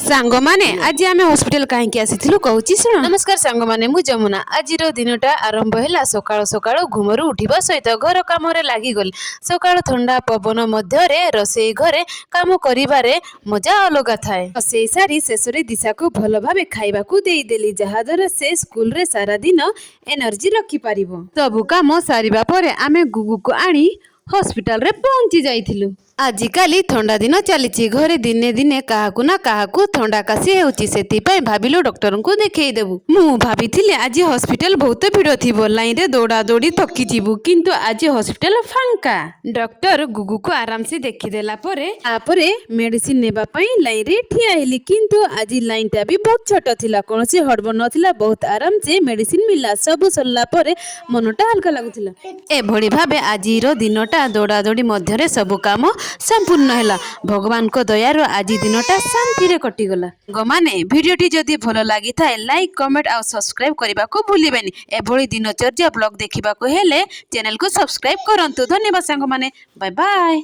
सांग माने आज आम हॉस्पिटल कहीं आसीलु कहूँ शुण। नमस्कार सांग माने मु जमुना। आज दिनटा आरंभ है सकाळु सकाळु घुमरू उठा सहित घर कम लगिगली। सकाळु ठंडा पवन मध्य रोसई घरे काम करिबारे मजा अलग थाए। रोसई सारी शेष दिशा को भल भाव खाइबा देदेली जहाद्वारा से स्कूल रे सारा दिन एनर्जी रखी पारिबो। सबु काम सारिबा परे आमे गुगु को आनी हॉस्पिटल रे पहुंची जाइथिलु। आजिकाली ठंडा दिन चली घरे दिने दिने काहाकु ना काहाकु ठंडा काशी हेउची सेतिपई भाबिलु डॉक्टर को देखै देबु। मु भाबिथिले आज हॉस्पिटल बहुत भीड़ थिबो लाइन रे दौड़ा दौड़ी थकी जीवु किंतु आज हॉस्पिटल फांका। डॉक्टर गुगु को आराम से देखि देला परे आपरे मेडिसिन नेबा पई लाइन रे ठिया हेली किंतु आज लाइन ता भी बहुत छोट थिला कोनोसी हड़बड़ नथिला बहुत आराम से मेडिसिन मिला। सब सरला परे मनटा हल्का लागुथिला। ए भଳି भाबे आजिरो दिनटा दौड़ा दौड़ी मध्य सब काम संपूर्ण है। भगवान को दयारु आज दिनटा शांति रे कटिगला। गमाने भिडियोटी जदि भल लगी था लाइक कमेंट और सब्सक्राइब करने को भूलिबेनी। एभली दिनचर्या ब्लॉग देखा हेले चैनल को सब्सक्राइब करंतु। धन्यवाद सांग माने। Bye bye.